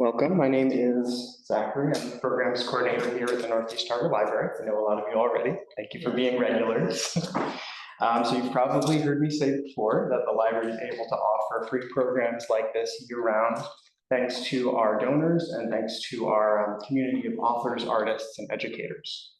Welcome. My name is Zachary. I'm the programs coordinator here at the Northeast Harbor Library. I know a lot of you already. Thank you for being regulars. So you've probably heard me say before that the library is able to offer free programs like this year-round, thanks to our donors and thanks to our community of authors, artists, and educators.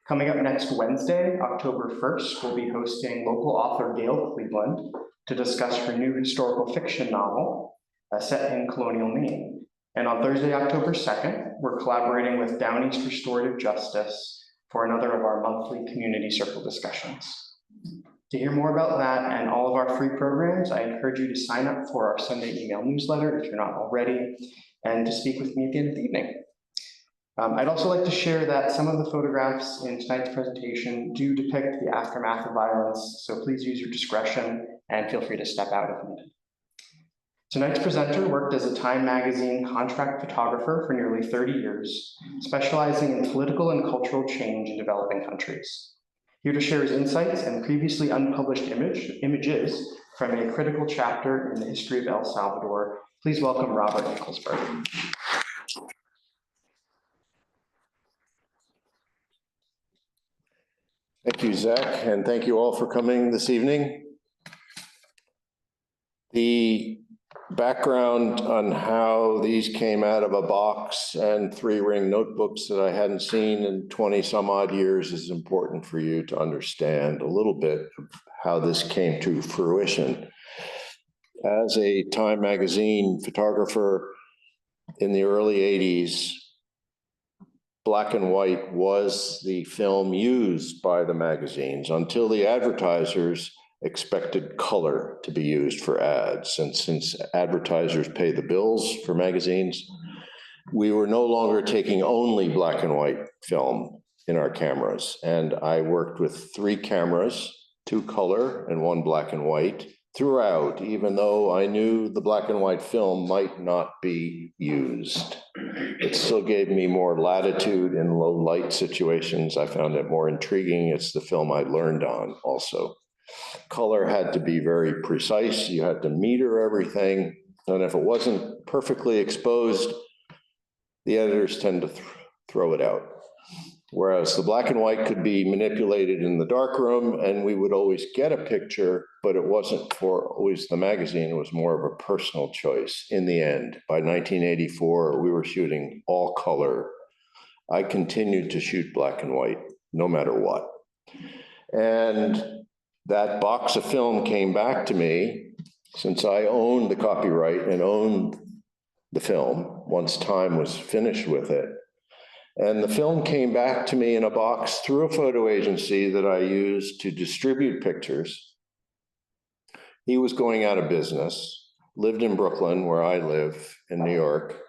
Coming up next Wednesday, October 1st, we'll be hosting local author Gail Cleveland to discuss her new historical fiction novel set in colonial Maine. And on Thursday, October 2nd, we're collaborating with Down East Restorative Justice for another of our monthly community circle discussions. To hear more about that and all of our free programs, I encourage you to sign up for our Sunday email newsletter if you're not already, and to speak with me at the end of the evening. I'd also like to share that some of the photographs in tonight's presentation do depict the aftermath of violence, so please use your discretion and feel free to step out if needed. Tonight's presenter worked as a Time magazine contract photographer for nearly 30 years, specializing in political and cultural change in developing countries. Here to share his insights and previously unpublished images from a critical chapter in the history of El Salvador, please welcome Robert Nickelsberg. Thank you, Zach, and thank you all for coming this evening. The background on how these came out of a box and 3-ring notebooks that I hadn't seen in 20 some odd years is important for you to understand a little bit of how this came to fruition. As a Time magazine photographer in the early 80s, black and white was the film used by the magazines until the advertisers expected color to be used for ads. And since advertisers pay the bills for magazines, we were no longer taking only black and white film in our cameras. And I worked with 3 cameras, 2 color and 1 black and white throughout, even though I knew the black and white film might not be used. It still gave me more latitude in low light situations. I found it more intriguing. It's the film I learned on also. Color had to be very precise. You had to meter everything. And if it wasn't perfectly exposed, the editors tend to throw it out. Whereas the black and white could be manipulated in the darkroom and we would always get a picture, but it wasn't for always the magazine. It was more of a personal choice in the end. By 1984, we were shooting all color. I continued to shoot black and white no matter what. And that box of film came back to me since I owned the copyright and owned the film once Time was finished with it. And the film came back to me in a box through a photo agency that I used to distribute pictures. He was going out of business, lived in Brooklyn, where I live in New York,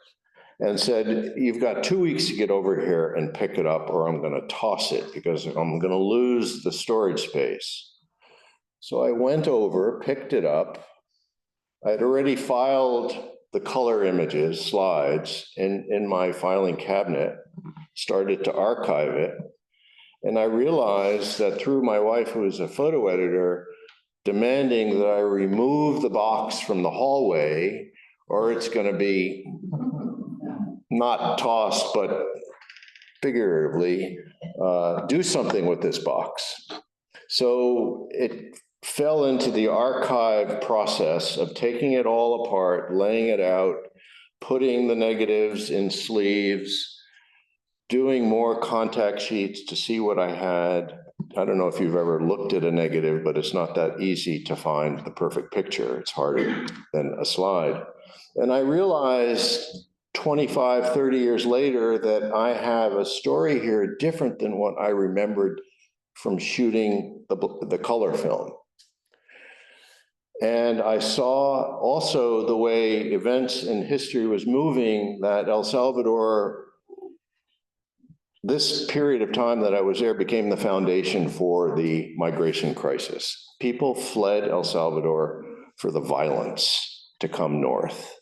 and said, "You've got 2 weeks to get over here and pick it up or I'm going to toss it because I'm going to lose the storage space." So I went over, picked it up. I had already filed the color images, slides, in my filing cabinet, started to archive it. And I realized that through my wife, who is a photo editor, demanding that I remove the box from the hallway, or it's going to be not tossed, but figuratively, do something with this box. So it fell into the archive process of taking it all apart, laying it out, putting the negatives in sleeves, doing more contact sheets to see what I had. I don't know if you've ever looked at a negative, but it's not that easy to find the perfect picture. It's harder than a slide. And I realized 25, 30 years later that I have a story here different than what I remembered from shooting the color film. And I saw also the way events in history was moving, that El Salvador, this period of time that I was there became the foundation for the migration crisis. People fled El Salvador for the violence to come north.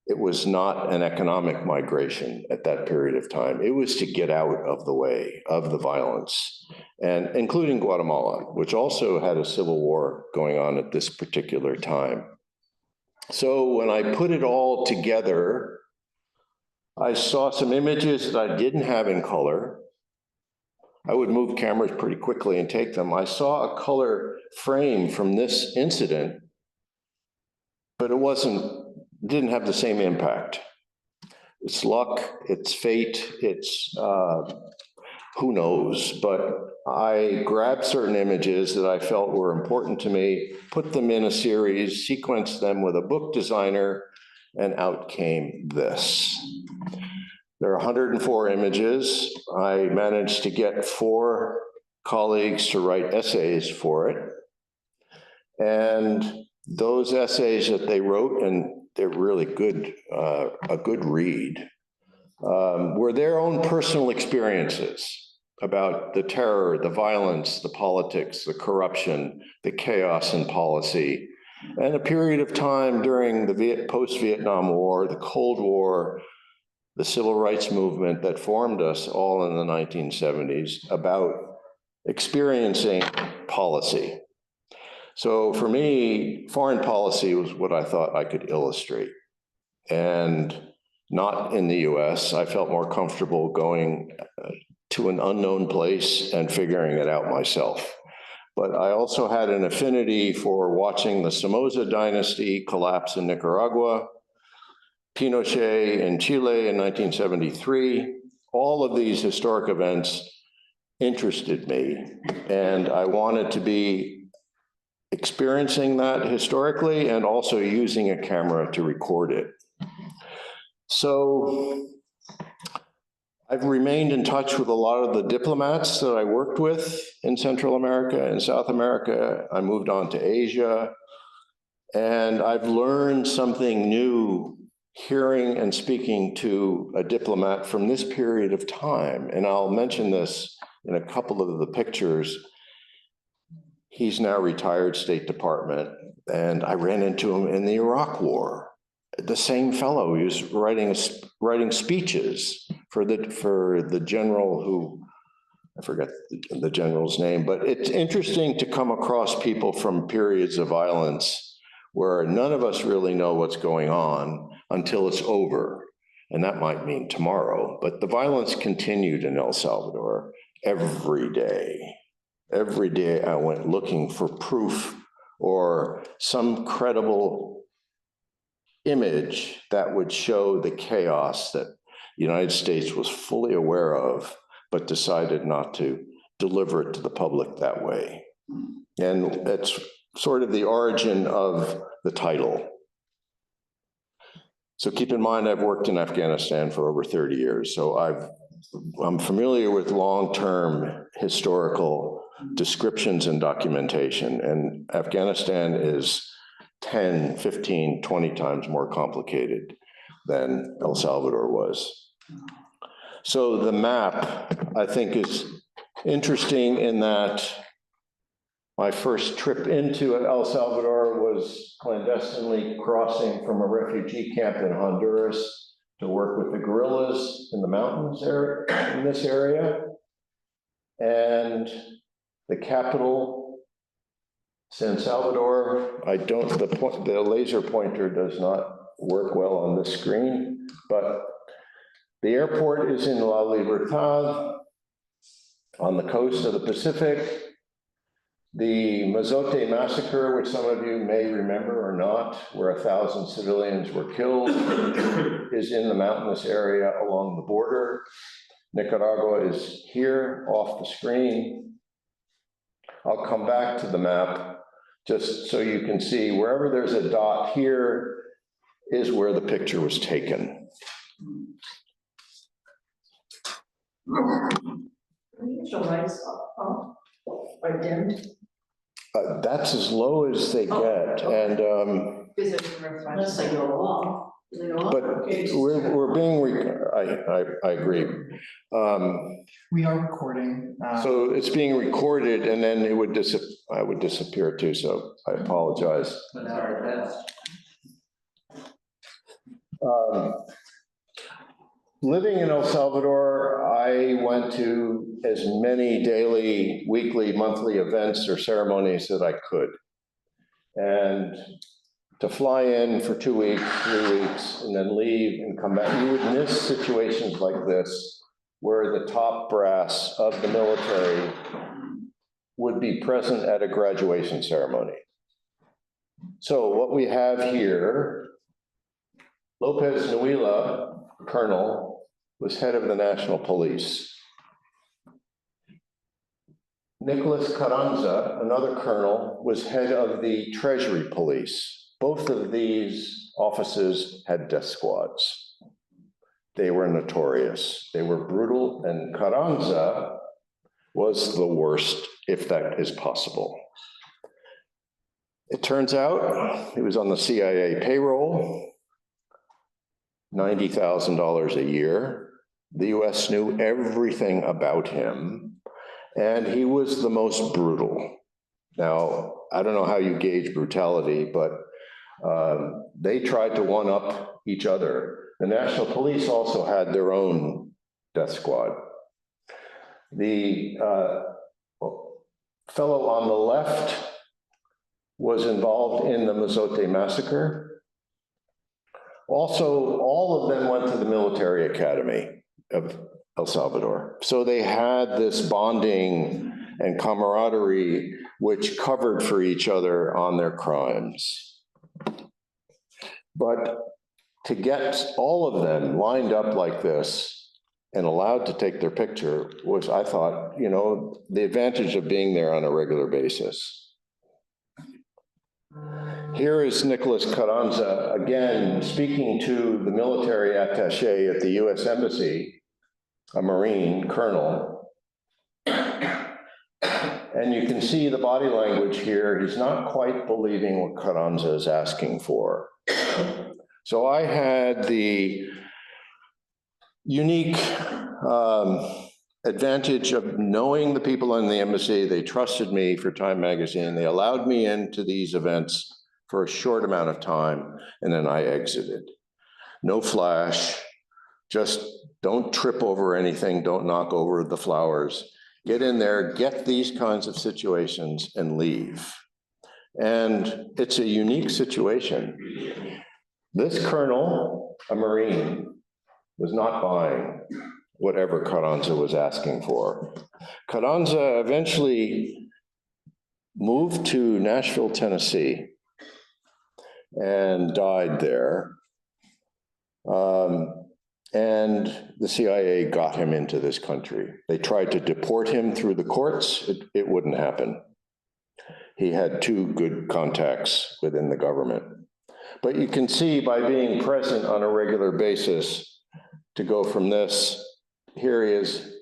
It was not an economic migration at that period of time. It was to get out of the way of the violence, and including Guatemala, which also had a civil war going on at this particular time. So when I put it all together, I saw some images that I didn't have in color. I would move cameras pretty quickly and take them. I saw a color frame from this incident, but didn't have the same impact. It's luck, it's fate, it's who knows, but I grabbed certain images that I felt were important to me, put them in a series, sequenced them with a book designer, and out came this. There are 104 images. I managed to get 4 colleagues to write essays for it. And those essays that they wrote, and they're really good, a good read, were their own personal experiences about the terror, the violence, the politics, the corruption, the chaos in policy, and a period of time during the post-Vietnam War, the Cold War, the civil rights movement that formed us all in the 1970s about experiencing policy. So for me, foreign policy was what I thought I could illustrate. And not in the US. I felt more comfortable going to an unknown place and figuring it out myself. But I also had an affinity for watching the Somoza dynasty collapse in Nicaragua, Pinochet in Chile in 1973. All of these historic events interested me, and I wanted to be experiencing that historically and also using a camera to record it. So I've remained in touch with a lot of the diplomats that I worked with in Central America and South America. I moved on to Asia, and I've learned something new hearing and speaking to a diplomat from this period of time. And I'll mention this in a couple of the pictures. He's now retired State Department, and I ran into him in the Iraq War. The same fellow, he was writing speeches for the general who, I forget the general's name, but it's interesting to come across people from periods of violence where none of us really know what's going on until it's over. And that might mean tomorrow, but the violence continued in El Salvador every day. Every day I went looking for proof or some credible image that would show the chaos that the United States was fully aware of, but decided not to deliver it to the public that way. And that's sort of the origin of the title. So keep in mind, I've worked in Afghanistan for over 30 years. So I'm familiar with long-term historical descriptions and documentation. And Afghanistan is 10, 15, 20 times more complicated than El Salvador was. So the map, I think, is interesting in that my first trip into El Salvador was clandestinely crossing from a refugee camp in Honduras to work with the guerrillas in the mountains area, in this area. And the capital, San Salvador, the laser pointer does not work well on the screen, but the airport is in La Libertad on the coast of the Pacific. The Mazote massacre, which some of you may remember or not, where 1,000 civilians were killed, is in the mountainous area along the border. Nicaragua is here off the screen. I'll come back to the map just so you can see wherever there's a dot here is where the picture was taken. The lights are dimmed. That's as low as they get, and Is it unless they go off? They go off? but we're being. I agree. We are recording. So it's being recorded, and then it would I would disappear too. So I apologize. That's our best. Living in El Salvador, I went to as many daily, weekly, monthly events or ceremonies that I could. And to fly in for 2 weeks, 3 weeks, and then leave and come back. You would miss situations like this where the top brass of the military would be present at a graduation ceremony. So what we have here, Lopez Nuila, colonel, was head of the National Police. Nicholas Carranza, another colonel, was head of the Treasury Police. Both of these offices had death squads. They were notorious. They were brutal, and Carranza was the worst, if that is possible. It turns out he was on the CIA payroll, $90,000 a year. The US knew everything about him, and he was the most brutal. Now, I don't know how you gauge brutality, but they tried to one-up each other. The National Police also had their own death squad. The fellow on the left was involved in the Mozote massacre. Also, all of them went to the military academy of El Salvador. So they had this bonding and camaraderie which covered for each other on their crimes. But to get all of them lined up like this and allowed to take their picture was, I thought, you know, the advantage of being there on a regular basis. Here is Nicholas Carranza, again, speaking to the military attaché at the US Embassy, a Marine colonel. And you can see the body language here. He's not quite believing what Carranza is asking for. So I had the unique advantage of knowing the people in the embassy. They trusted me for Time magazine. They allowed me into these events for a short amount of time, and then I exited. No flash, just don't trip over anything, don't knock over the flowers. Get in there, get these kinds of situations, and leave. And it's a unique situation. This colonel, a Marine, was not buying whatever Carranza was asking for. Carranza eventually moved to Nashville, Tennessee, and died there. And the CIA got him into this country. They tried to deport him through the courts. It wouldn't happen. He had 2 good contacts within the government. But you can see by being present on a regular basis to go from this, here he is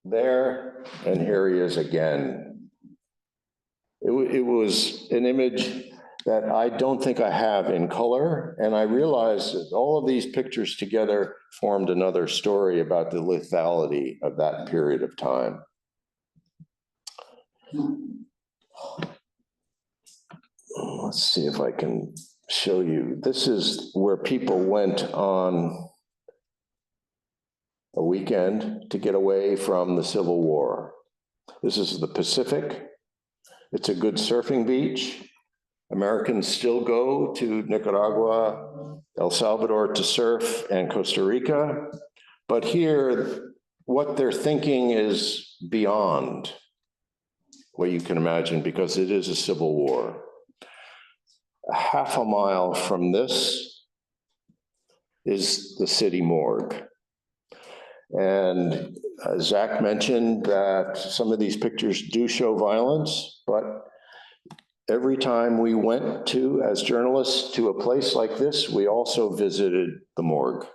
there, and here he is again. It was an image that I don't think I have in color, and I realized that all of these pictures together formed another story about the lethality of that period of time. Let's see if I can show you. This is where people went on a weekend to get away from the Civil War. This is the Pacific. It's a good surfing beach. Americans still go to Nicaragua, El Salvador to surf, and Costa Rica. But here, what they're thinking is beyond what you can imagine, because it is a civil war. A half a mile from this is the city morgue. And Zach mentioned that some of these pictures do show violence, but every time we went to, as journalists, to a place like this, we also visited the morgue.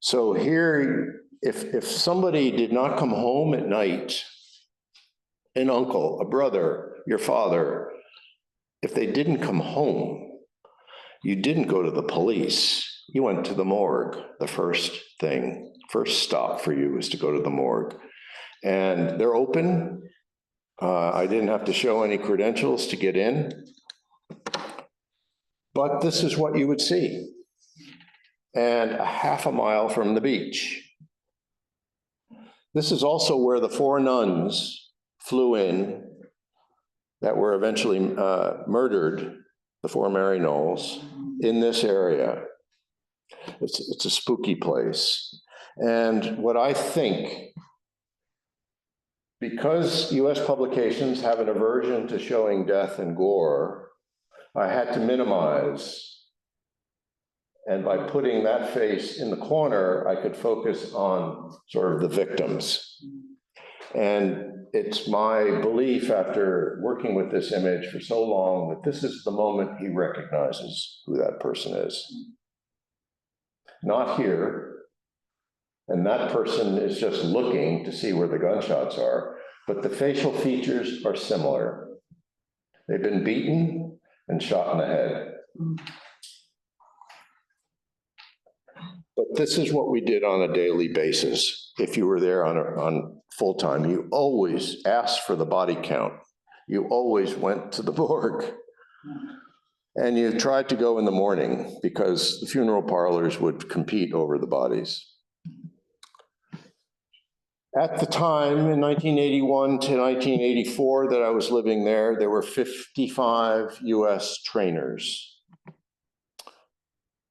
So here, if somebody did not come home at night, an uncle, a brother, your father, if they didn't come home, you didn't go to the police. You went to the morgue. The first stop for you was to go to the morgue. And they're open. I didn't have to show any credentials to get in. But this is what you would see. And a half a mile from the beach. This is also where the 4 nuns flew in that were eventually murdered the Four Mary Knolls, in this area. It's a spooky place. And what I think, because US publications have an aversion to showing death and gore, I had to minimize. And by putting that face in the corner, I could focus on sort of the victims. And it's my belief, after working with this image for so long, that this is the moment he recognizes who that person is. Not here. And that person is just looking to see where the gunshots are, but the facial features are similar. They've been beaten and shot in the head. But this is what we did on a daily basis. If you were there on full time, you always asked for the body count. You always went to the morgue. And you tried to go in the morning because the funeral parlors would compete over the bodies. At the time, in 1981 to 1984 that I was living there, there were 55 US trainers.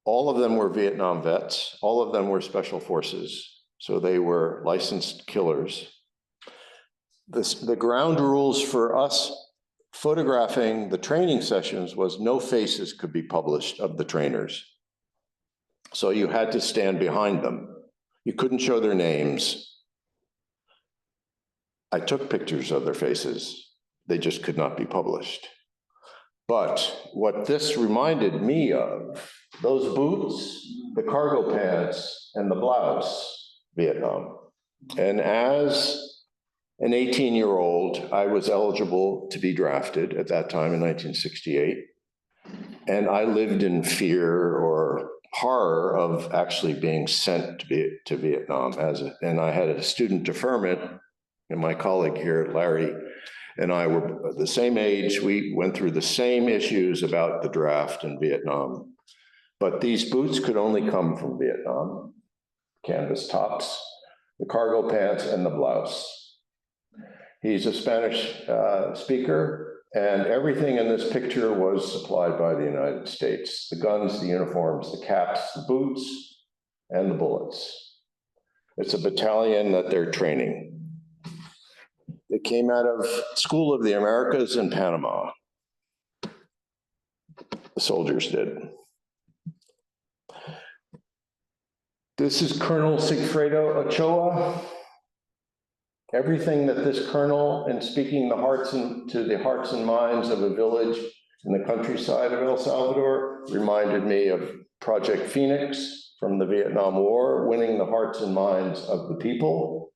All of them were Vietnam vets. All of them were special forces. So they were licensed killers. The ground rules for us photographing the training sessions was no faces could be published of the trainers. So you had to stand behind them. You couldn't show their names. I took pictures of their faces. They just could not be published. But what this reminded me of, those boots, the cargo pants, and the blouse, Vietnam. And as an 18-year-old, I was eligible to be drafted at that time in 1968. And I lived in fear or horror of actually being sent to Vietnam. And I had a student deferment, and my colleague here, Larry, and I were the same age. We went through the same issues about the draft in Vietnam. But these boots could only come from Vietnam, canvas tops, the cargo pants, and the blouse. He's a Spanish speaker, and everything in this picture was supplied by the United States. The guns, the uniforms, the caps, the boots, and the bullets. It's a battalion that they're training. They came out of School of the Americas in Panama. The soldiers did. This is Colonel Sigfredo Ochoa. Everything that this colonel, in speaking to the hearts and minds of a village in the countryside of El Salvador, reminded me of Project Phoenix from the Vietnam War, winning the hearts and minds of the people,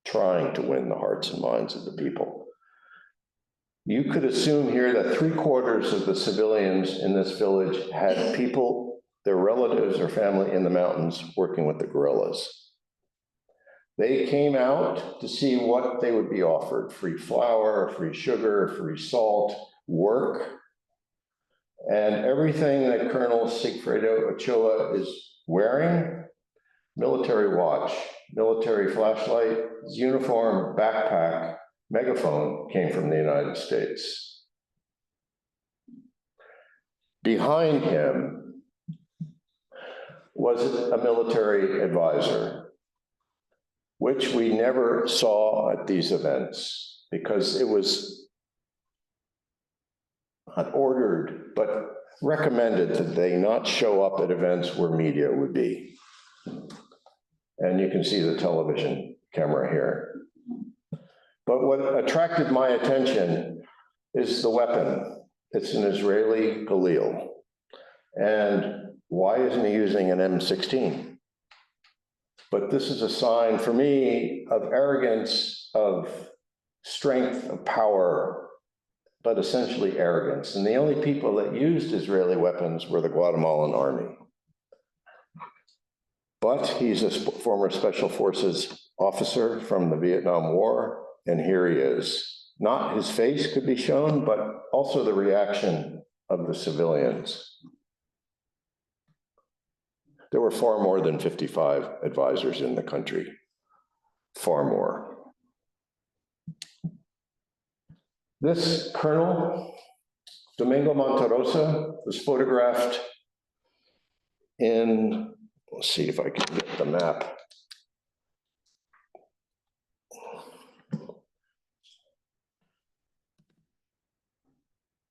trying to win the hearts and minds of the people. You could assume here that 3/4 of the civilians in this village had people, their relatives or family in the mountains working with the guerrillas. They came out to see what they would be offered: free flour, free sugar, free salt, work. And everything that Colonel Sigfredo Ochoa is wearing, military watch, military flashlight, his uniform, backpack, megaphone, came from the United States. Behind him was a military advisor, which we never saw at these events because it was not ordered, but recommended that they not show up at events where media would be. And you can see the television camera here. But what attracted my attention is the weapon. It's an Israeli Galil. And why isn't he using an M16? But this is a sign for me of arrogance, of strength, of power, but essentially arrogance. And the only people that used Israeli weapons were the Guatemalan army. But he's a former Special Forces officer from the Vietnam War, and here he is. Not his face could be shown, but also the reaction of the civilians. There were far more than 55 advisors in the country, far more. This colonel Domingo Monterosa was photographed in, let's see if I can get the map.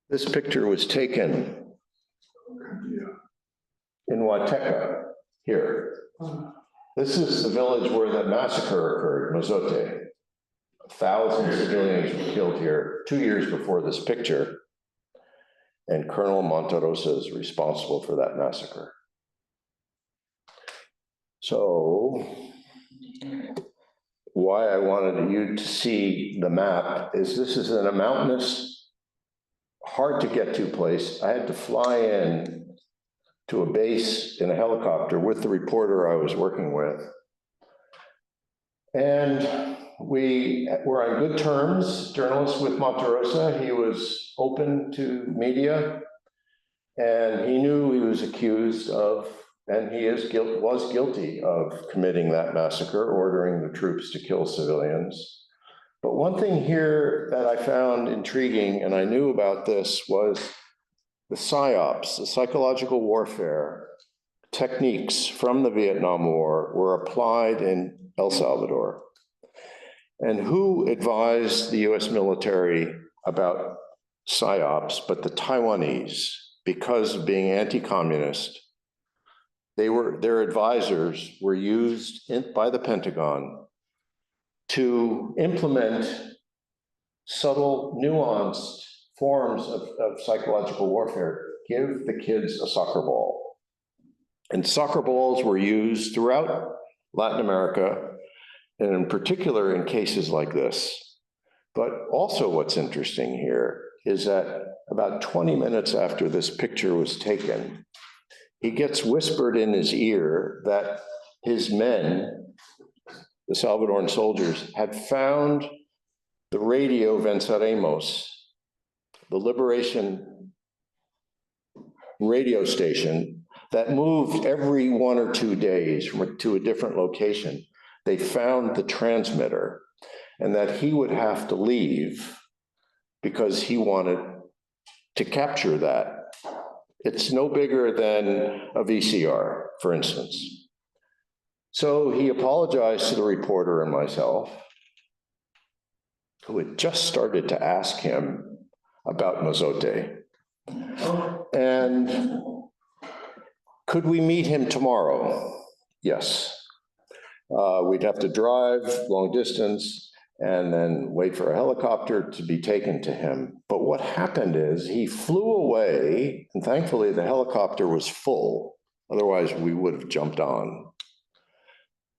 This picture was taken in Huateca, here. This is the village where the massacre occurred, Mozote. 1,000 civilians were killed here 2 years before this picture. And Colonel Monterosa is responsible for that massacre. So, why I wanted you to see the map is this is in a mountainous, hard to get to place. I had to fly in to a base in a helicopter with the reporter I was working with. And we were on good terms, journalists with Monterosa. He was open to media, and he knew he was accused of, and he was guilty of committing that massacre, ordering the troops to kill civilians. But one thing here that I found intriguing, and I knew about this, was the PSYOPs, the psychological warfare techniques from the Vietnam War were applied in El Salvador. And who advised the US military about PSYOPs but the Taiwanese, because of being anti-communist? Their advisors were used by the Pentagon to implement subtle, nuanced forms of psychological warfare. Give the kids a soccer ball. And soccer balls were used throughout Latin America, and in particular in cases like this. But also what's interesting here is that about 20 minutes after this picture was taken, he gets whispered in his ear that his men, the Salvadoran soldiers, had found the radio Venceremos, the liberation radio station that moved every 1 or 2 days to a different location. They found the transmitter, and that he would have to leave because he wanted to capture that. It's no bigger than a VCR, for instance. So he apologized to the reporter and myself, who had just started to ask him about Mozote. And could we meet him tomorrow? Yes. We'd have to drive long distance and then wait for a helicopter to be taken to him. But what happened is he flew away, and thankfully the helicopter was full. Otherwise, we would have jumped on.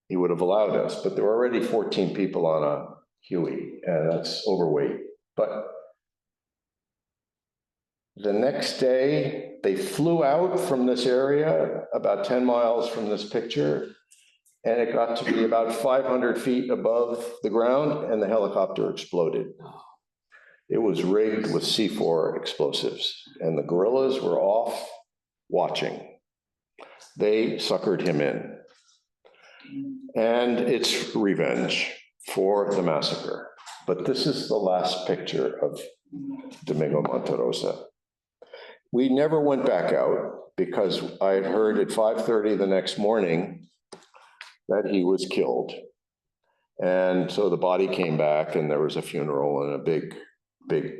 He would have allowed us, but there were already 14 people on a Huey, and that's overweight. But the next day, they flew out from this area, about 10 miles from this picture, and it got to be about 500 feet above the ground, and the helicopter exploded. It was rigged with C4 explosives, and the guerrillas were off watching. They suckered him in. And it's revenge for the massacre. But this is the last picture of Domingo Monterosa. We never went back out because I had heard at 5:30 the next morning that he was killed. And so the body came back, and there was a funeral and a big,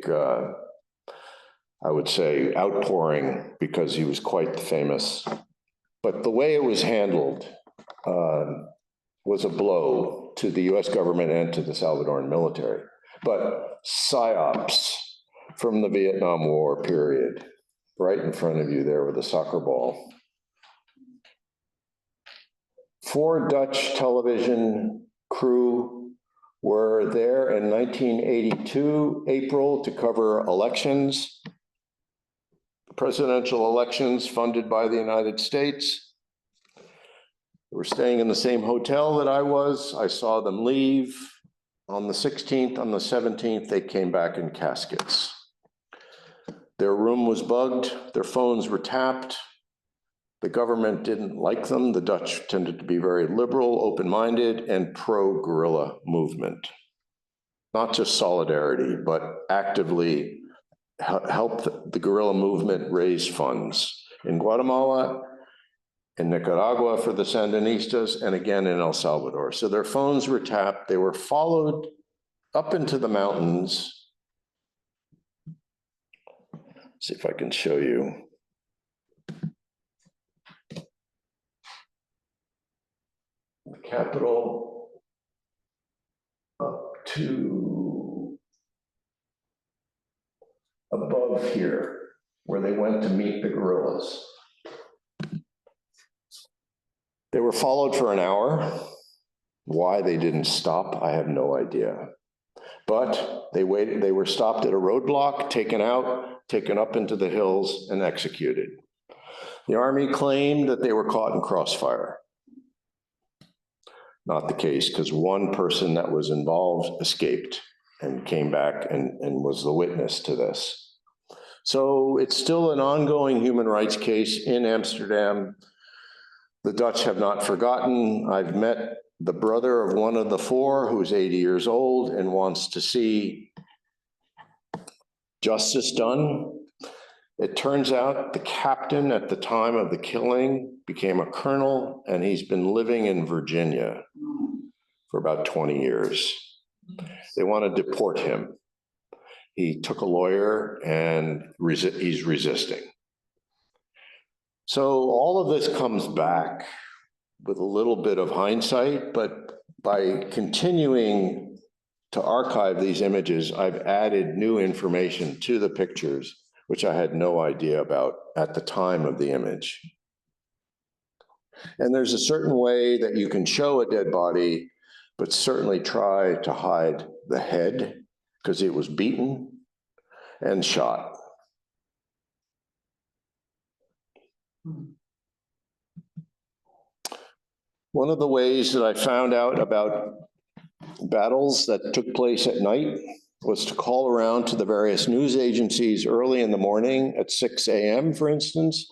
I would say, outpouring, because he was quite famous. But the way it was handled was a blow to the US government and to the Salvadoran military. But PSYOPs from the Vietnam War period, right in front of you there with a soccer ball. 4 Dutch television crew were there in 1982, April, to cover elections, presidential elections funded by the United States. They were staying in the same hotel that I was. I saw them leave on the 16th. On the 17th, they came back in caskets. Their room was bugged. Their phones were tapped. The government didn't like them. The Dutch tended to be very liberal, open-minded, and pro-guerrilla movement. Not just solidarity, but actively helped the guerrilla movement raise funds in Guatemala, in Nicaragua for the Sandinistas, and again in El Salvador. So their phones were tapped. They were followed up into the mountains. See if I can show you. The capital up to above here, where they went to meet the guerrillas. They were followed for an hour. Why they didn't stop, I have no idea. But they waited, they were stopped at a roadblock, taken out, taken up into the hills, and executed. The army claimed that they were caught in crossfire. Not the case, because one person that was involved escaped and came back and was the witness to this. So it's still an ongoing human rights case in Amsterdam. The Dutch have not forgotten. I've met the brother of one of the four, who's 80 years old and wants to see justice done. It turns out the captain at the time of the killing became a colonel, and he's been living in Virginia for about 20 years. They want to deport him. He took a lawyer and he's resisting. So all of this comes back with a little bit of hindsight, but by continuing to archive these images, I've added new information to the pictures, which I had no idea about at the time of the image. And there's a certain way that you can show a dead body, but certainly try to hide the head, because it was beaten and shot. One of the ways that I found out about battles that took place at night was to call around to the various news agencies early in the morning at 6 a.m., for instance.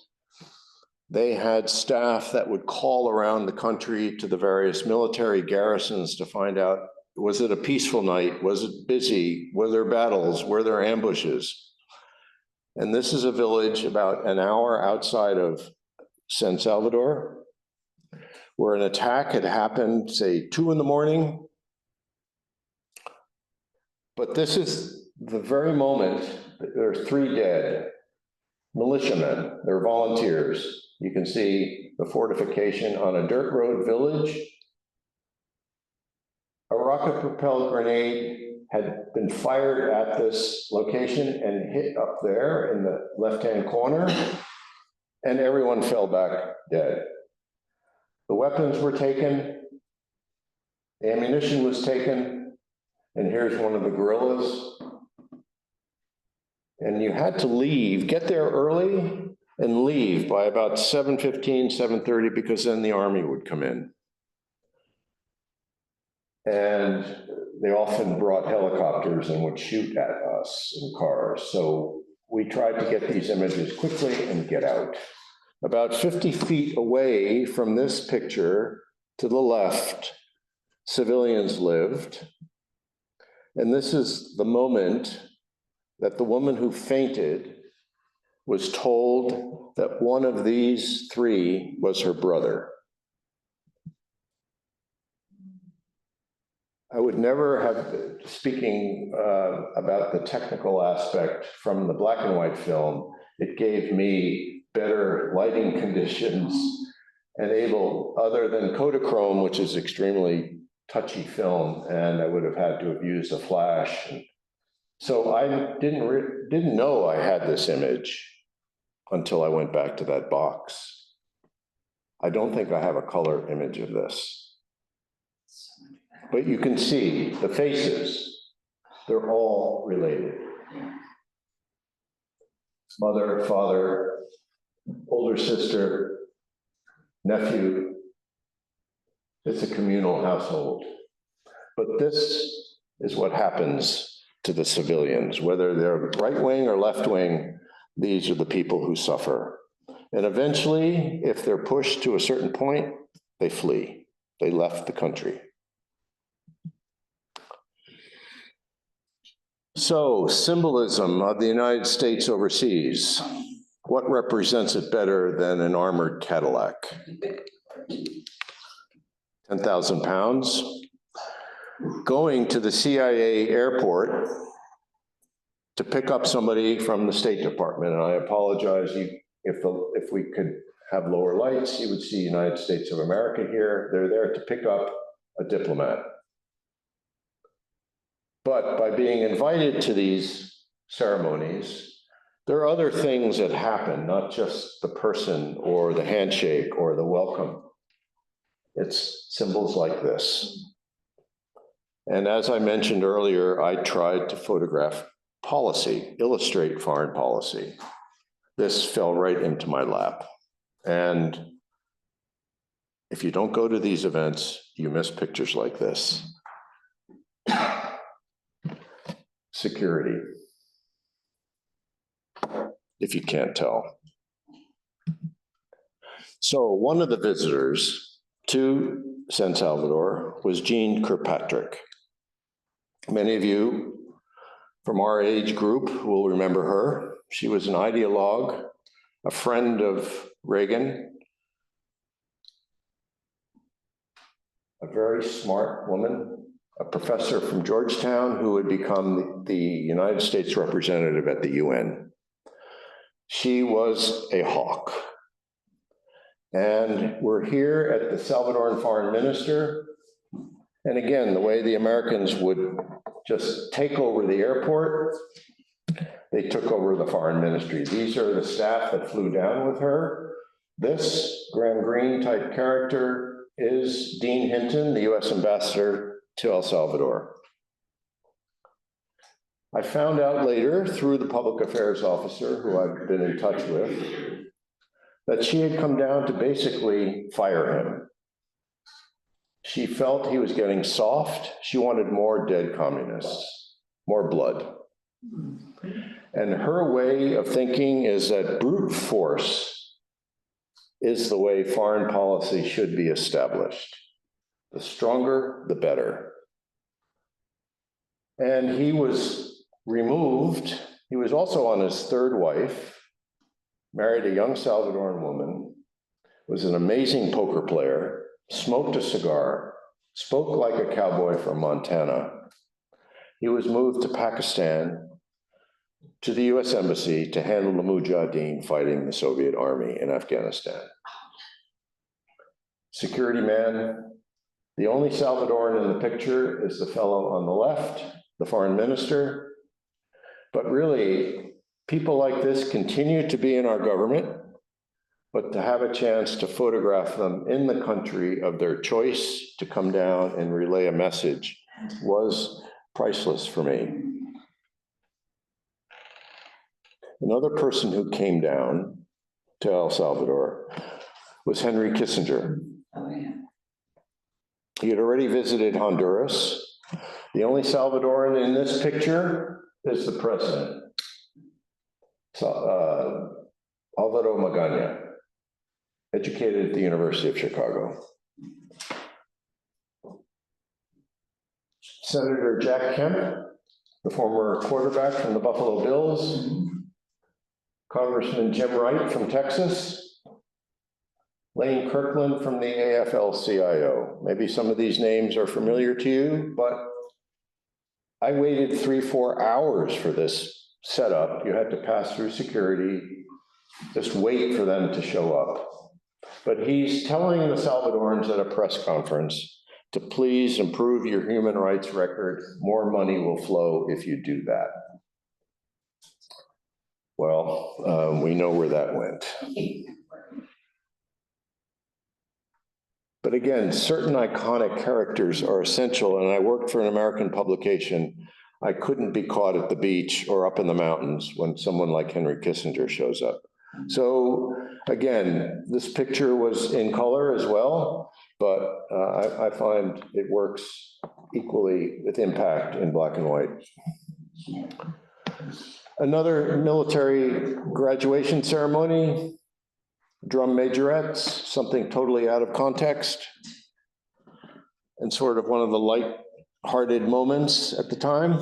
They had staff that would call around the country to the various military garrisons to find out, was it a peaceful night? Was it busy? Were there battles? Were there ambushes? And this is a village about an hour outside of San Salvador, where an attack had happened, say, 2 in the morning. But this is the very moment that there are 3 dead militiamen. They're volunteers. You can see the fortification on a dirt road village. A rocket-propelled grenade had been fired at this location and hit up there in the left-hand corner, and everyone fell back dead. The weapons were taken, the ammunition was taken, and here's one of the guerrillas. And you had to leave, get there early and leave by about 7:15, 7:30, because then the army would come in. And they often brought helicopters and would shoot at us in cars. So we tried to get these images quickly and get out. About 50 feet away from this picture, to the left, civilians lived. And this is the moment that the woman who fainted was told that one of these 3 was her brother. I would never have, speaking about the technical aspect from the black and white film, it gave me better lighting conditions and other than Kodachrome, which is extremely touchy film, and I would have had to have used a flash. So I didn't know I had this image until I went back to that box. I don't think I have a color image of this. But you can see the faces, they're all related. Mother, father, older sister, nephew. It's a communal household. But this is what happens to the civilians, whether they're right wing or left wing, these are the people who suffer. And eventually, if they're pushed to a certain point, they flee. They left the country. So, symbolism of the United States overseas. What represents it better than an armored Cadillac? 10,000 pounds. Going to the CIA airport to pick up somebody from the State Department. And I apologize if we could have lower lights, you would see United States of America here. They're there to pick up a diplomat. But by being invited to these ceremonies, there are other things that happen, not just the person or the handshake or the welcome. It's symbols like this. And as I mentioned earlier, I tried to photograph policy, illustrate foreign policy. This fell right into my lap. And if you don't go to these events, you miss pictures like this. Security, if you can't tell. So one of the visitors to San Salvador was Jean Kirkpatrick. Many of you from our age group will remember her. She was an ideologue, a friend of Reagan, a very smart woman, a professor from Georgetown who would become the United States representative at the UN. She was a hawk. And we're here at the Salvadoran foreign minister. And again, the way the Americans would just take over the airport, they took over the foreign ministry. These are the staff that flew down with her. This Graham Greene type character is Dean Hinton, the US ambassador to El Salvador. I found out later through the public affairs officer who I've been in touch with that she had come down to basically fire him. She felt he was getting soft. She wanted more dead communists, more blood. And her way of thinking is that brute force is the way foreign policy should be established. The stronger, the better. And he was removed. He was also on his third wife, married a young Salvadoran woman, was an amazing poker player, smoked a cigar, spoke like a cowboy from Montana. He was moved to Pakistan, to the US Embassy to handle the Mujahideen fighting the Soviet army in Afghanistan. Security man. The only Salvadoran in the picture is the fellow on the left, the foreign minister. But really, people like this continue to be in our government, but to have a chance to photograph them in the country of their choice to come down and relay a message was priceless for me. Another person who came down to El Salvador was Henry Kissinger. Oh, yeah. He had already visited Honduras. The only Salvadoran in this picture is the president, Alvaro Magana, educated at the University of Chicago. Senator Jack Kemp, the former quarterback from the Buffalo Bills. Congressman Jim Wright from Texas. Lane Kirkland from the AFL-CIO. Maybe some of these names are familiar to you, but I waited 3-4 hours for this setup. You had to pass through security, just wait for them to show up. But he's telling the Salvadorans at a press conference to please improve your human rights record. More money will flow if you do that. Well, we know where that went. But again, certain iconic characters are essential, and I worked for an American publication. I couldn't be caught at the beach or up in the mountains when someone like Henry Kissinger shows up. So again, this picture was in color as well, but I find it works equally with impact in black and white. Another military graduation ceremony, drum majorettes, something totally out of context, and sort of one of the light-hearted moments at the time.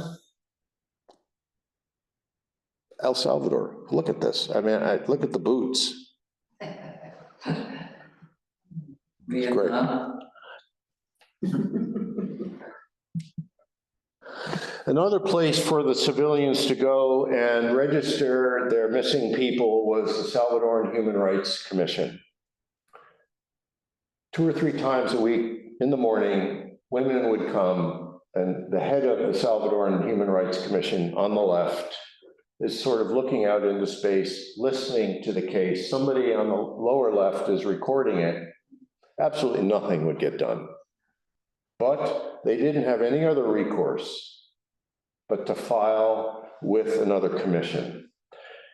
El Salvador. Look at this. I mean, look at the boots. It's great. Another place for the civilians to go and register their missing people was the Salvadoran Human Rights Commission. 2 or 3 times a week in the morning, women would come, and the head of the Salvadoran Human Rights Commission on the left is sort of looking out into space, listening to the case. Somebody on the lower left is recording it. Absolutely nothing would get done. But they didn't have any other recourse but to file with another commission.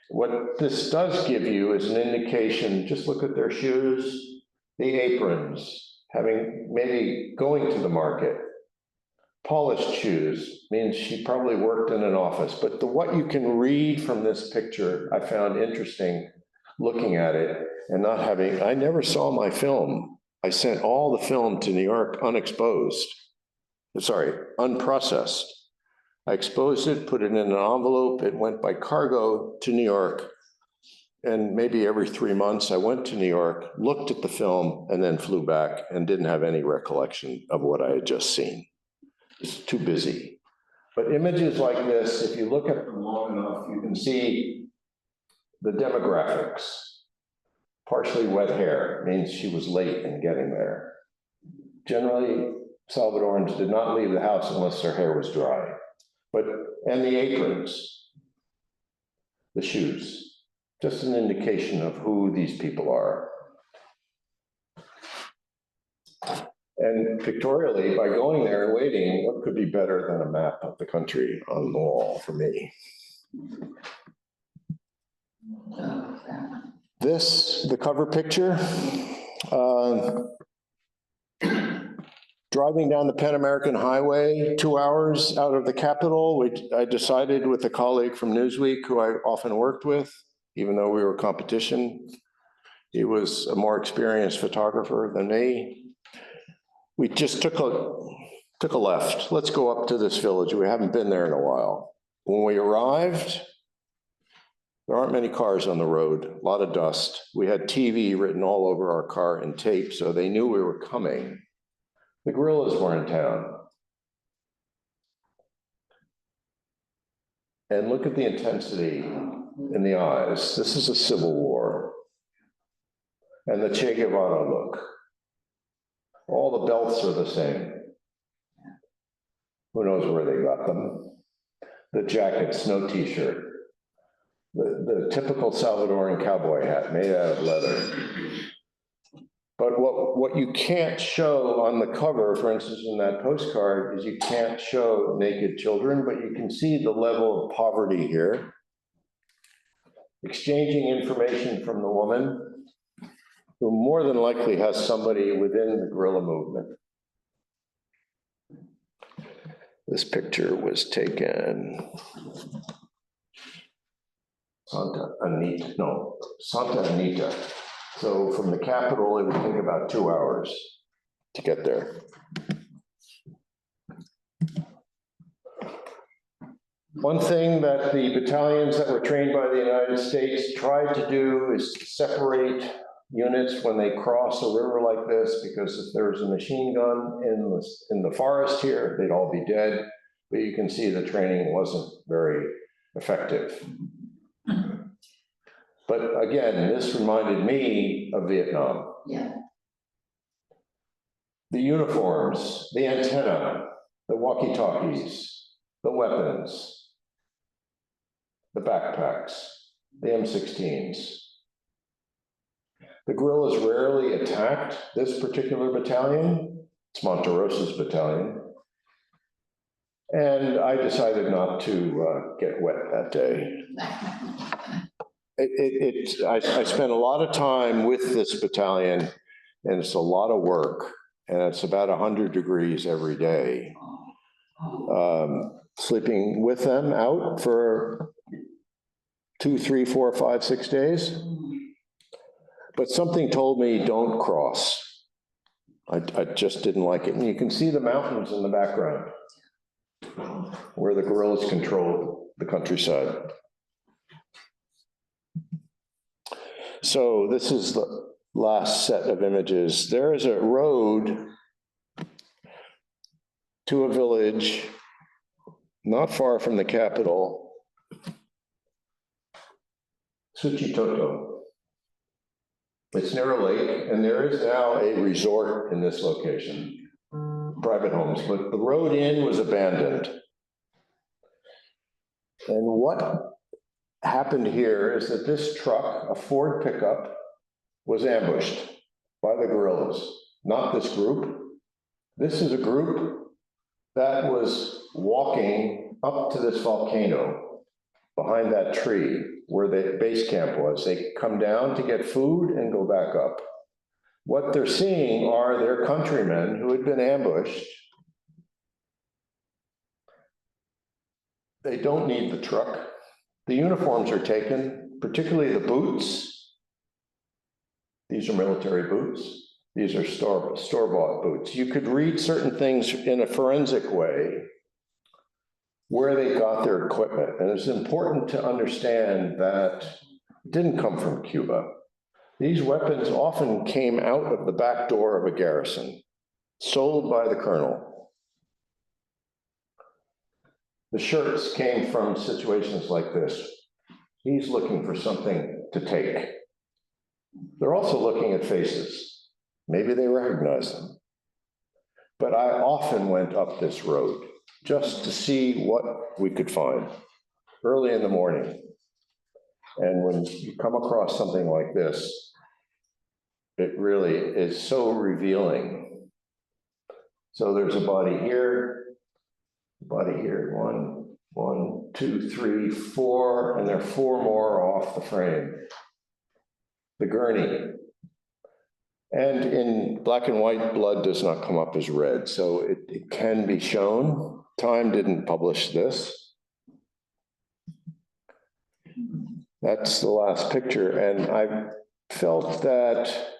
What this does give you is an indication, just look at their shoes, the aprons, having maybe going to the market. Polished shoes means she probably worked in an office, but what you can read from this picture, I found interesting looking at it and not having, I never saw my film. I sent all the film to New York unexposed, unprocessed. I exposed it, put it in an envelope, it went by cargo to New York. And maybe every 3 months I went to New York, looked at the film, and then flew back and didn't have any recollection of what I had just seen. It's too busy. But images like this, if you look at them long enough, you can see the demographics. Partially wet hair means she was late in getting there. Generally, Salvadorans did not leave the house unless their hair was dry. And the aprons, the shoes, just an indication of who these people are. And pictorially, by going there and waiting, what could be better than a map of the country on the wall for me? This, the cover picture, driving down the Pan American Highway, 2 hours out of the capital, I decided with a colleague from Newsweek, who I often worked with, even though we were competition, he was a more experienced photographer than me. We just took a left. Let's go up to this village. We haven't been there in a while. When we arrived, there aren't many cars on the road, a lot of dust. We had TV written all over our car and tape, so they knew we were coming. The guerrillas were in town. And look at the intensity in the eyes. This is a civil war. And the Che Guevara look. All the belts are the same. Who knows where they got them? The jackets, no t-shirt. The typical Salvadoran cowboy hat made out of leather. But what you can't show on the cover, for instance, in that postcard, is you can't show naked children, but you can see the level of poverty here. Exchanging information from the woman, who more than likely has somebody within the guerrilla movement. This picture was taken Santa Anita. So from the capital, it would take about 2 hours to get there. One thing that the battalions that were trained by the United States tried to do is to separate units when they cross a river like this, because if there was a machine gun in the forest here, they'd all be dead. But you can see the training wasn't very effective. But again, this reminded me of Vietnam. Yeah. The uniforms, the antenna, the walkie-talkies, the weapons, the backpacks, the M16s. The guerrillas rarely attacked this particular battalion. It's Monterosa's battalion. And I decided not to get wet that day. I spent a lot of time with this battalion, and it's a lot of work, and it's about 100 degrees every day. Sleeping with them out for 2, 3, 4, 5, 6 days. But something told me don't cross. I just didn't like it. And you can see the mountains in the background where the guerrillas controlled the countryside. So this is the last set of images. There is a road to a village not far from the capital, Suchitoto. It's near a lake, and there is now a resort in this location, private homes, but the road in was abandoned. And what happened here is that this truck, a Ford pickup, was ambushed by the guerrillas, not this group. This is a group that was walking up to this volcano behind that tree where the base camp was. They come down to get food and go back up. What they're seeing are their countrymen who had been ambushed. They don't need the truck. The uniforms are taken, particularly the boots. These are military boots. These are store-bought boots. You could read certain things in a forensic way where they got their equipment. And it's important to understand that it didn't come from Cuba. These weapons often came out of the back door of a garrison, sold by the colonel. The shirts came from situations like this. He's looking for something to take. They're also looking at faces. Maybe they recognize them. But I often went up this road just to see what we could find early in the morning. And when you come across something like this, it really is so revealing. So there's a body here, one, two, three, four, and there are four more off the frame. The gurney. And in black and white, blood does not come up as red, so it can be shown. Time didn't publish this. That's the last picture, and I felt that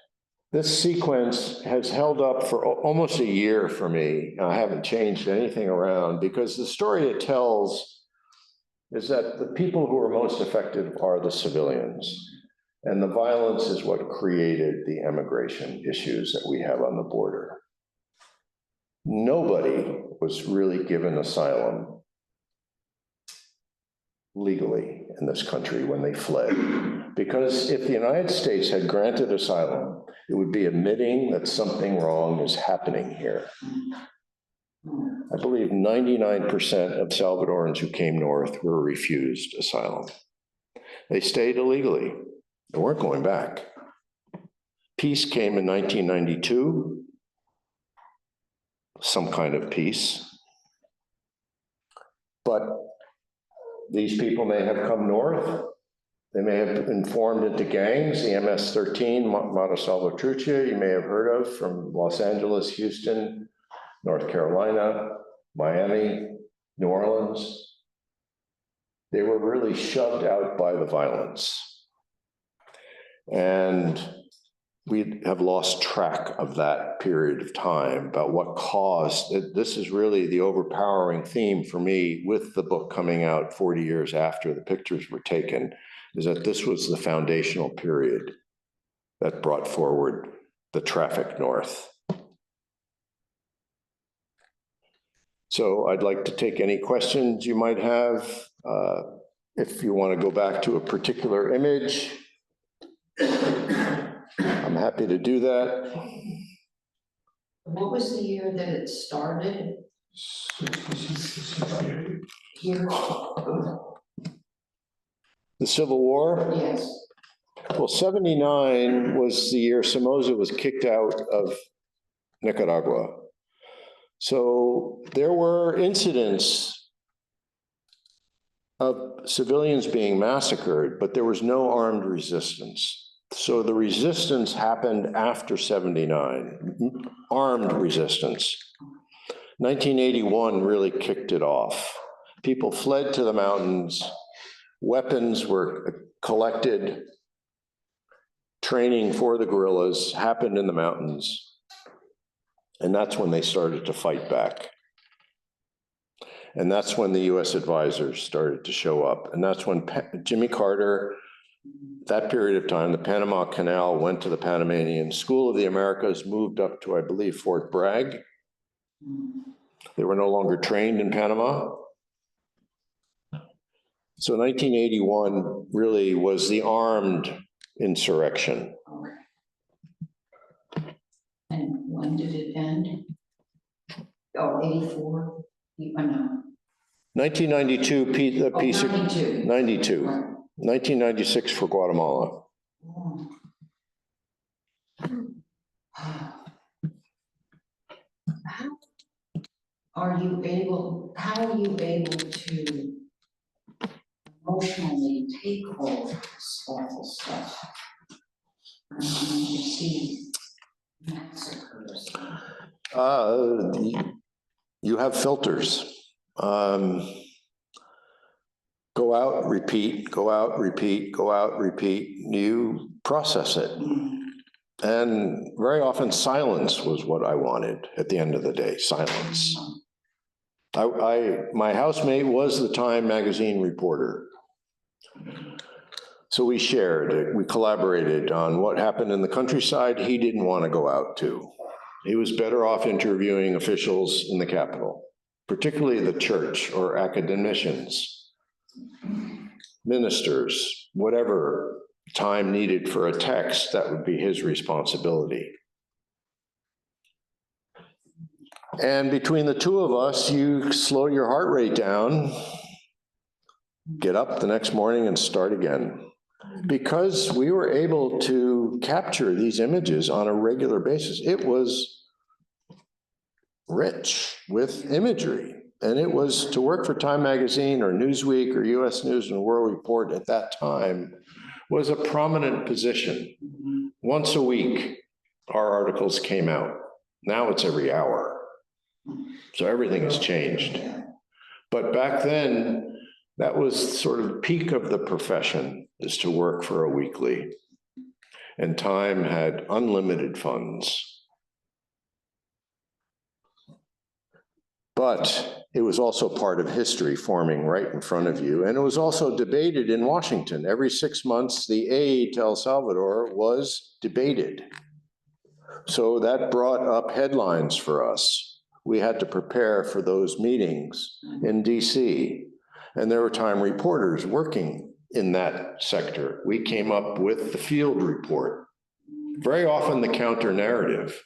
this sequence has held up for almost a year for me. I haven't changed anything around because the story it tells is that the people who are most affected are the civilians. And the violence is what created the emigration issues that we have on the border. Nobody was really given asylum legally in this country when they fled. Because if the United States had granted asylum, it would be admitting that something wrong is happening here. I believe 99% of Salvadorans who came north were refused asylum. They stayed illegally. They weren't going back. Peace came in 1992, some kind of peace. But these people may have come north. They may have been formed into gangs, the MS-13, Mata Salvatrucha, you may have heard of from Los Angeles, Houston, North Carolina, Miami, New Orleans. They were really shoved out by the violence. And we have lost track of that period of time, about what caused it. This is really the overpowering theme for me with the book coming out 40 years after the pictures were taken, is that this was the foundational period that brought forward the traffic north. So I'd like to take any questions you might have. If you want to go back to a particular image, I'm happy to do that. What was the year that it started? Here? The Civil War? Yes. Well, 79 was the year Somoza was kicked out of Nicaragua. So there were incidents of civilians being massacred, but there was no armed resistance. So the resistance happened after 79, armed resistance. 1981 really kicked it off. People fled to the mountains, weapons were collected, training for the guerrillas happened in the mountains, and that's when they started to fight back. And that's when the US advisors started to show up. And that's when Jimmy Carter That period of time, the Panama Canal went to the Panamanian School of the Americas, moved up to, I believe, Fort Bragg. They were no longer trained in Panama. So 1981 really was the armed insurrection. Okay. And when did it end? Oh, 84? No. 1992, the peace. 92. 92. Right. 1996 for Guatemala. Oh. How are you able to emotionally take all this awful stuff? You see massacres. You have filters. Go out, repeat, go out, repeat, go out, repeat. You process it. And very often silence was what I wanted at the end of the day, silence. My housemate was the Time magazine reporter. So we shared, we collaborated on what happened in the countryside he didn't want to go out to. He was better off interviewing officials in the capital, particularly the church or academicians, ministers, whatever Time needed for a text, that would be his responsibility. And between the two of us, you slow your heart rate down, get up the next morning and start again. Because we were able to capture these images on a regular basis, it was rich with imagery. And it was to work for Time magazine or Newsweek or US News and World Report at that time was a prominent position. Once a week, our articles came out. Now it's every hour. So everything has changed. But back then, that was sort of the peak of the profession, is to work for a weekly. And Time had unlimited funds. But it was also part of history forming right in front of you. And it was also debated in Washington. Every 6 months, the aid to El Salvador was debated. So that brought up headlines for us. We had to prepare for those meetings in DC. And there were Time reporters working in that sector. We came up with the field report, very often the counter narrative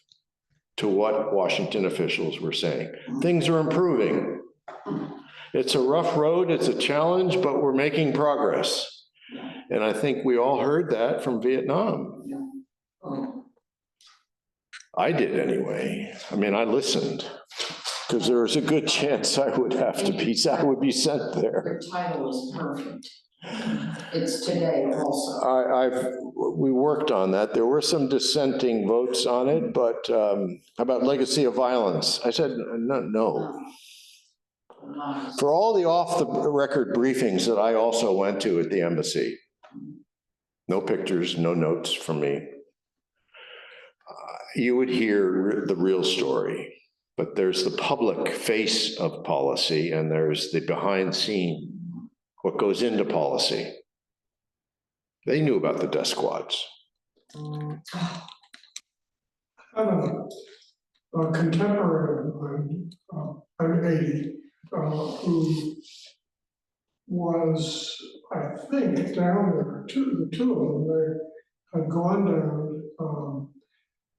to what Washington officials were saying. Things are improving. It's a rough road, it's a challenge, but we're making progress. And I think we all heard that from Vietnam. I did anyway. I mean, I listened, because there was a good chance I would be sent there. Your title is perfect. It's today also. We worked on that. There were some dissenting votes on it, but about legacy of violence, I said no. For all the off-the-record briefings that I also went to at the embassy, no pictures, no notes from me. You would hear the real story, but there's the public face of policy and there's the behind scene, what goes into policy. They knew about the death squads. A contemporary of mine, I'm 80, who was, I think, down there, the two of them, they had gone down,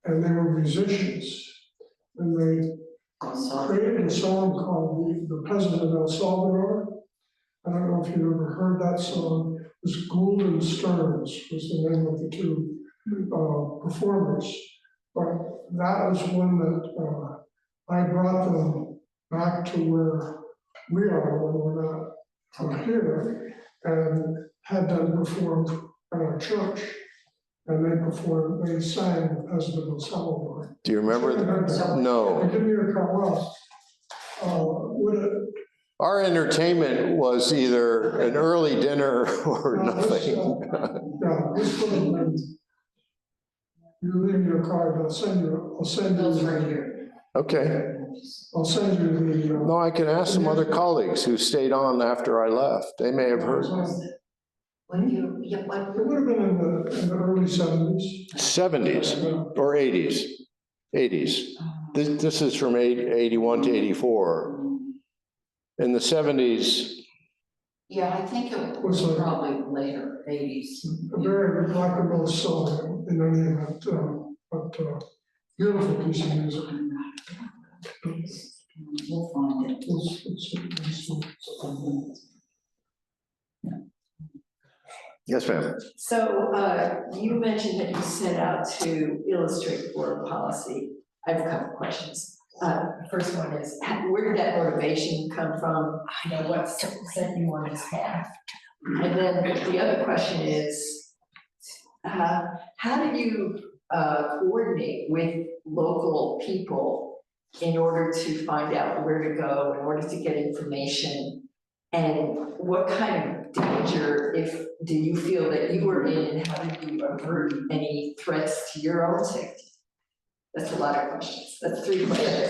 and they were musicians, and they created a song called The Peasant of El Salvador. I don't know if you've ever heard that song. It was Gould and Stearns was the name of the two performers. But that was one that I brought them back to where we are when we're not here, and had them performed at our church. And they sang The Peasant of El Salvador. Do you remember that? No. Give me your call. Our entertainment was either an early dinner or nothing. This would have been, you leave your card, I'll send you right here. Okay. I'll send you the. No, I can ask some other colleagues who stayed on after I left. They may have heard. When you, yeah, what, It would have been in the early 70s. 70s or 80s, 80s. This is from 81 to 84. In the 70s, yeah, I think it What's was that? probably later, 80s. A very rock and roll song in any event, but beautiful piece of music. We'll find it. yes, ma'am. So you mentioned that you set out to illustrate foreign policy. I have a couple questions. First one is, where did that motivation come from? You know, what sent you on this path? And then the other question is, how do you coordinate with local people in order to find out where to go, in order to get information? And what kind of danger, do you feel that you were in, and how did you avert any threats to your own safety? That's a lot of questions. That's 3 questions.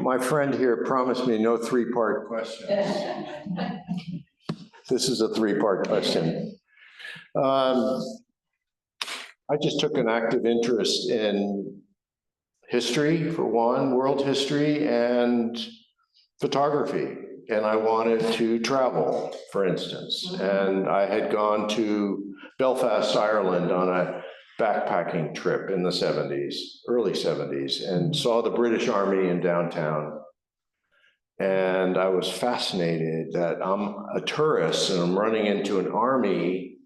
My friend here promised me no 3-part question. This is a 3-part question. I just took an active interest in history, for one, world history, and photography. And I wanted to travel, for instance. And I had gone to Belfast, Ireland on a backpacking trip in the 70s, early 70s, and saw the British Army in downtown. And I was fascinated that I'm a tourist and I'm running into an army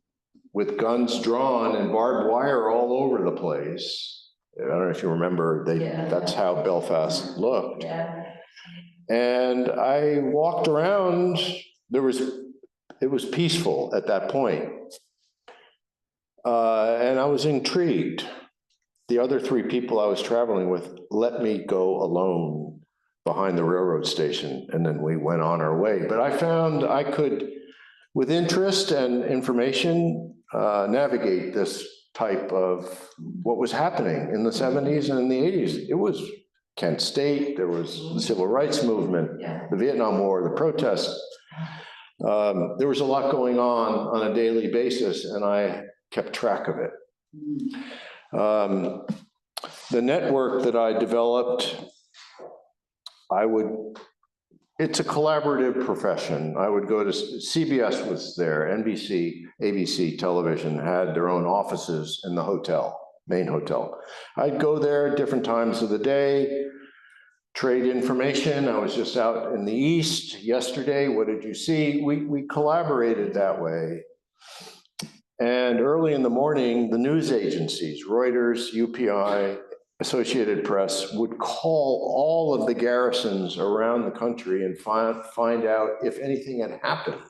with guns drawn and barbed wire all over the place. I don't know if you remember, that's how Belfast looked. Yeah. And I walked around, it was peaceful at that point. And I was intrigued. The other 3 people I was traveling with let me go alone behind the railroad station, and then we went on our way. But I found I could, with interest and information, navigate this type of what was happening in the 70s and in the 80s. It was Kent State, there was the Civil Rights Movement, the Vietnam War, the protests. There was a lot going on a daily basis, and I kept track of it. The network that I developed, it's a collaborative profession. I would go to, CBS was there, NBC, ABC television had their own offices in the hotel, main hotel. I'd go there at different times of the day, trade information. I was just out in the East yesterday. What did you see? We collaborated that way. And early in the morning, the news agencies, Reuters, UPI, Associated Press, would call all of the garrisons around the country and find out if anything had happened,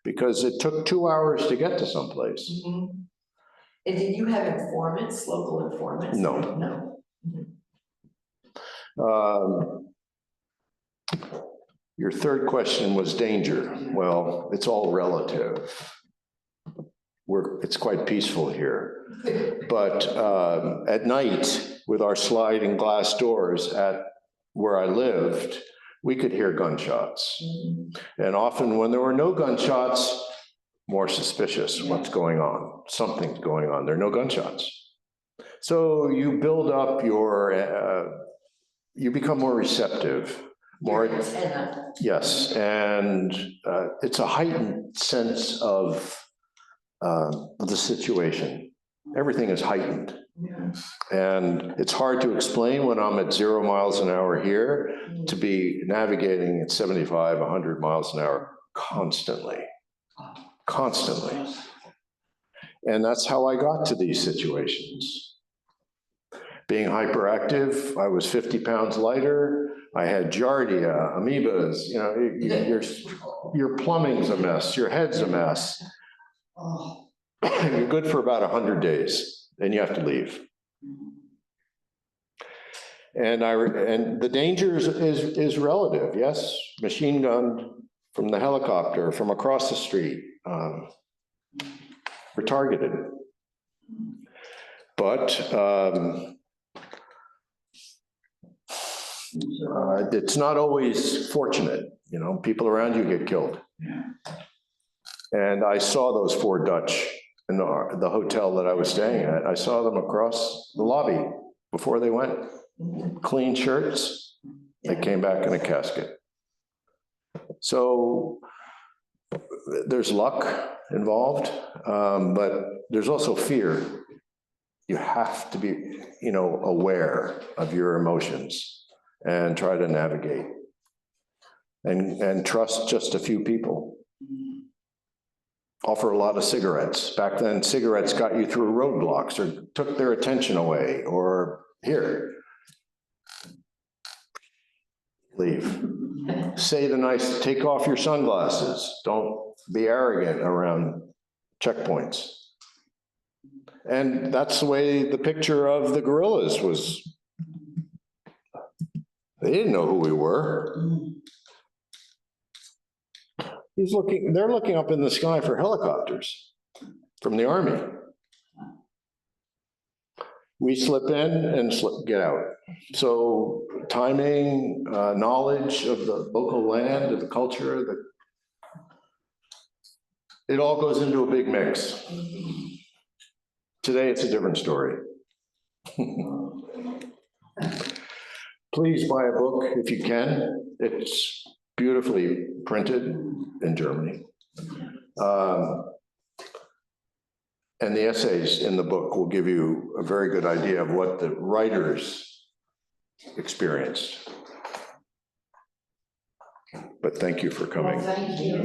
because it took 2 hours to get to someplace. Mm-hmm. And did you have informants, local informants? No. No. Your third question was danger. Well, it's all relative. It's quite peaceful here. But at night, with our sliding glass doors at where I lived, we could hear gunshots. And often when there were no gunshots, more suspicious, what's going on? Something's going on, there are no gunshots. So you build up you become more receptive, more, yes, and it's a heightened sense of the situation. Everything is heightened. And it's hard to explain when I'm at 0 miles an hour here to be navigating at 75, 100 miles an hour constantly. And that's how I got to these situations. Being hyperactive, I was 50 pounds lighter. I had giardia, amoebas, you know, your plumbing's a mess, your head's a mess. You're good for about 100 days, then you have to leave. And the danger is relative, yes. Machine gun from the helicopter, from across the street. We're targeted. But it's not always fortunate, you know, people around you get killed. And I saw those 4 Dutch in the hotel that I was staying at. I saw them across the lobby before they went. Clean shirts, they came back in a casket. So there's luck involved, but there's also fear. You have to be, aware of your emotions and try to navigate and trust just a few people. Offer a lot of cigarettes. Back then, cigarettes got you through roadblocks or took their attention away, or here, leave. Say the nice, take off your sunglasses. Don't be arrogant around checkpoints. And that's the way the picture of the guerrillas was. They didn't know who we were. They're looking up in the sky for helicopters from the army. We slip in and get out. So timing, knowledge of the local land, of the culture, it all goes into a big mix. Today, it's a different story. Please buy a book if you can. It's beautifully printed in Germany. And the essays in the book will give you a very good idea of what the writers experienced. But thank you for coming. Well, thank you.